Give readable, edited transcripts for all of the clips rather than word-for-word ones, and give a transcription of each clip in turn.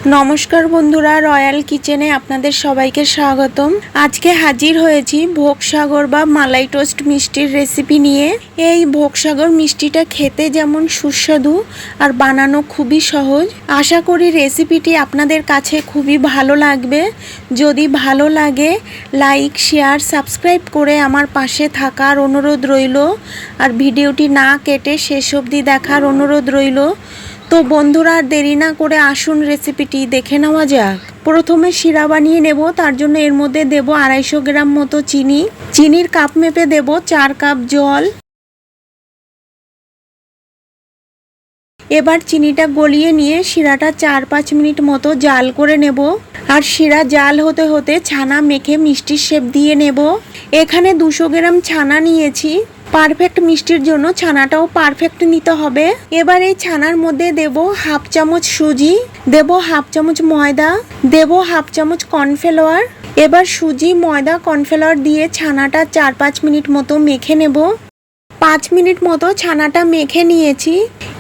নমস্কার বন্ধুরা, রয়্যাল কিচেনে আপনাদের সবাইকে স্বাগতম। আজকে হাজির হয়েছি ভোগসাগর বা মালাই টোস্ট মিষ্টির রেসিপি নিয়ে। এই ভোগসাগর মিষ্টিটা খেতে যেমন সুস্বাদু আর বানানো খুবই সহজ। আশা করি রেসিপিটি আপনাদের কাছে খুবই ভালো লাগবে। যদি ভালো লাগে লাইক, শেয়ার, সাবস্ক্রাইব করে আমার পাশে থাকার অনুরোধ রইল। আর ভিডিওটি না কেটে শেষ অবধি দেখার অনুরোধ রইল। তো বন্ধুরা, আর দেরি না করে আসুন রেসিপিটি দেখে নেওয়া যাক। প্রথমে শিরা বানিয়ে নেব। তার জন্য এর মধ্যে দেব 250 গ্রাম মতো চিনি। চিনির কাপ মেপে দেব 4 কাপ জল। এবার চিনিটা গলিয়ে নিয়ে শিরাটা 4-5 মিনিট মতো জাল করে নেব। আর শিরা জাল হতে হতে ছানা মেখে মিষ্টির শেপ দিয়ে নেব। এখানে 200 গ্রাম ছানা নিয়েছি। পারফেক্ট মিষ্টির জন্য ছানাটাও পারফেক্ট নিতে হবে। এবার এই ছানার মধ্যে দেব 1/2 চামচ সুজি, দেব 1/2 চামচ ময়দা, দেব 1/2 চামচ কর্নফ্লাওয়ার। এবার সুজি, ময়দা, কর্নফ্লাওয়ার দিয়ে ছানাটা 4-5 মিনিট মতো মেখে নেব। 5 মিনিট মতো ছানাটা মেখে নিয়েছি।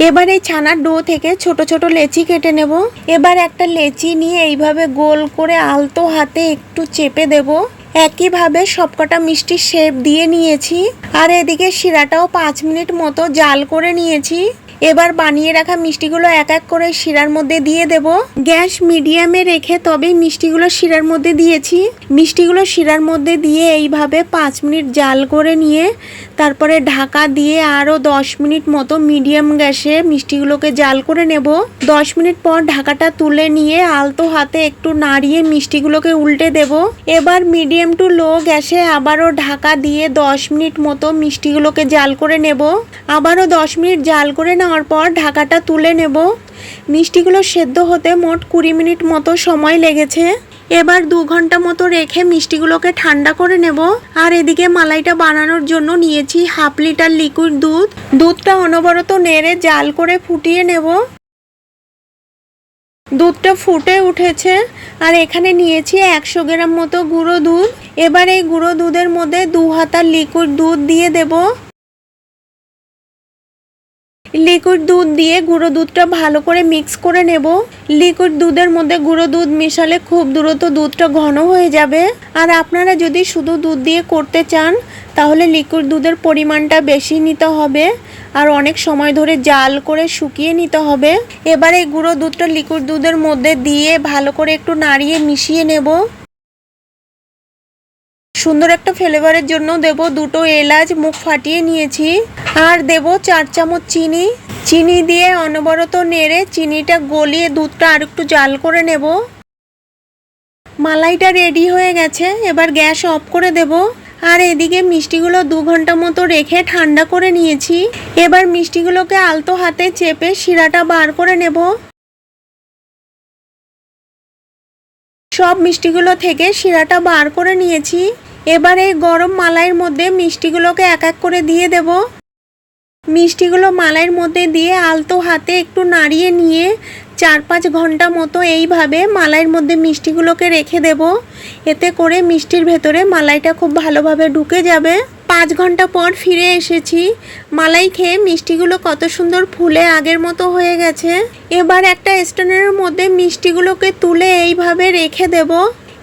এবার এই ছানার ডো থেকে ছোট ছোট লেচি কেটে নেব। এবার একটা লেচি নিয়ে এইভাবে গোল করে আলতো হাতে একটু চেপে দেব। একইভাবে সবকটা মিষ্টির শেপ দিয়ে নিয়েছি। আর এদিকে শিরাটাও 5 মিনিট মতো জাল করে নিয়েছি। এবার বানিয়ে রাখা মিষ্টিগুলো এক এক করে শিরার মধ্যে দিয়ে দেব। গ্যাস মিডিয়ামে রেখে তবেই মিষ্টিগুলো শিরার মধ্যে দিয়েছি। মিষ্টিগুলো শিরার মধ্যে দিয়ে এইভাবে 5 মিনিট জাল করে নিয়ে তারপরে ঢাকা দিয়ে আরও 10 মিনিট মতো মিডিয়াম গ্যাসে মিষ্টিগুলোকে জাল করে নেব। 10 মিনিট পর ঢাকাটা তুলে নিয়ে আলতো হাতে একটু নাড়িয়ে মিষ্টিগুলোকে উল্টে দেব। এবার মিডিয়াম টু লো গ্যাসে আবারও ঢাকা দিয়ে 10 মিনিট মতো মিষ্টিগুলোকে জাল করে নেব। আবারও 10 মিনিট জাল করে নেওয়ার পর ঢাকাটা তুলে নেব। মিষ্টিগুলো সেদ্ধ হতে মোট 20 মিনিট মতো সময় লেগেছে। এবার 2 ঘন্টা মতো রেখে মিষ্টিগুলোকে ঠান্ডা করে নেব। আর এদিকে মালাইটা বানানোর জন্য নিয়েছি 1/2 লিটার লিকুইড দুধ। দুধটা অনবরত নেড়ে জাল করে ফুটিয়ে নেব। দুধটা ফুটে উঠেছে। আর এখানে নিয়েছি 100 গ্রাম মতো গুঁড়ো দুধ। এবার এই গুঁড়ো দুধের মধ্যে 2 হাতা লিকুইড দুধ দিয়ে দেব। লিকুইড দুধ দিয়ে গুঁড়ো দুধটা ভালো করে মিক্স করে নেব। লিকুইড দুধের মধ্যে গুঁড়ো দুধ মিশালে খুব দ্রুত দুধটা ঘন হয়ে যাবে। আর আপনারা যদি শুধু দুধ দিয়ে করতে চান তাহলে লিকুইড দুধের পরিমাণটা বেশি নিতে হবে আর অনেক সময় ধরে জাল করে শুকিয়ে নিতে হবে। এবার এই গুঁড়ো দুধটা লিকুইড দুধের মধ্যে দিয়ে ভালো করে একটু নাড়িয়ে মিশিয়ে নেব। সুন্দর একটা ফ্লেভারের জন্য দেব 2টো এলাচ মুখ ফাটিয়ে নিয়েছি। আর দেব 4 চামচ চিনি। চিনি দিয়ে অনবরত নেড়ে চিনিটা গলিয়ে দুধটা আর একটু জাল করে নেব। মালাইটা রেডি হয়ে গেছে। এবার গ্যাস অফ করে দেব। আর এদিকে মিষ্টিগুলো 2 ঘন্টা মতো রেখে ঠান্ডা করে নিয়েছি। এবার মিষ্টিগুলোকে আলতো হাতে চেপে শিরাটা বার করে নেব। সব মিষ্টিগুলো থেকে শিরাটা বার করে নিয়েছি। এবার এই গরম মালাইয়ের মধ্যে মিষ্টিগুলোকে এক এক করে দিয়ে দেব। মিষ্টিগুলো মালাইয়ের মধ্যে দিয়ে আলতো হাতে একটু নাড়িয়ে নিয়ে 4-5 ঘন্টা মতো এইভাবে মালাইয়ের মধ্যে মিষ্টিগুলোকে রেখে দেব। এতে করে মিষ্টির ভেতরে মালাইটা খুব ভালোভাবে ঢুকে যাবে। 5 ঘন্টা পর ফিরে এসেছি। মালাই খেয়ে মিষ্টিগুলো কত সুন্দর ফুলে আগের মতো হয়ে গেছে। এবার একটা স্ট্যান্ডের মধ্যে মিষ্টিগুলোকে তুলে এইভাবে রেখে দেব।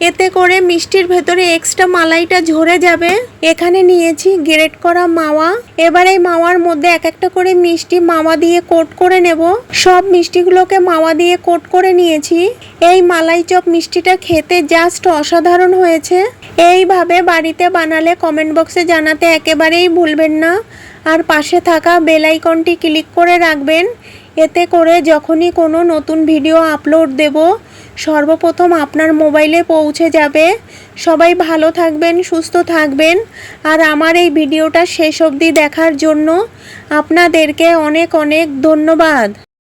এতে করে মিষ্টির ভেতরে এক্সট্রা মালাইটা ঝরে যাবে। এখানে নিয়েছি গ্রেট করা মাওয়া। এবার এই মাওয়ার মধ্যে এক একটা করে মিষ্টি মাওয়া দিয়ে কোট করে নেব। সব মিষ্টিগুলোকে মাওয়া দিয়ে কোট করে নিয়েছি। এই মালাই চপ মিষ্টিটা খেতে জাস্ট অসাধারণ হয়েছে। এইভাবে বাড়িতে বানালে কমেন্ট বক্সে জানাতে একেবারেই ভুলবেন না। আর পাশে থাকা বেল আইকনটি ক্লিক করে রাখবেন। এতে করে যখনই কোনো নতুন ভিডিও আপলোড দেব সর্বপ্রথম আপনার মোবাইলে পৌঁছে যাবে। সবাই ভালো থাকবেন, সুস্থ থাকবেন। আর আমার এই ভিডিওটা শেষ অবধি দেখার জন্য আপনাদেরকে অনেক অনেক ধন্যবাদ।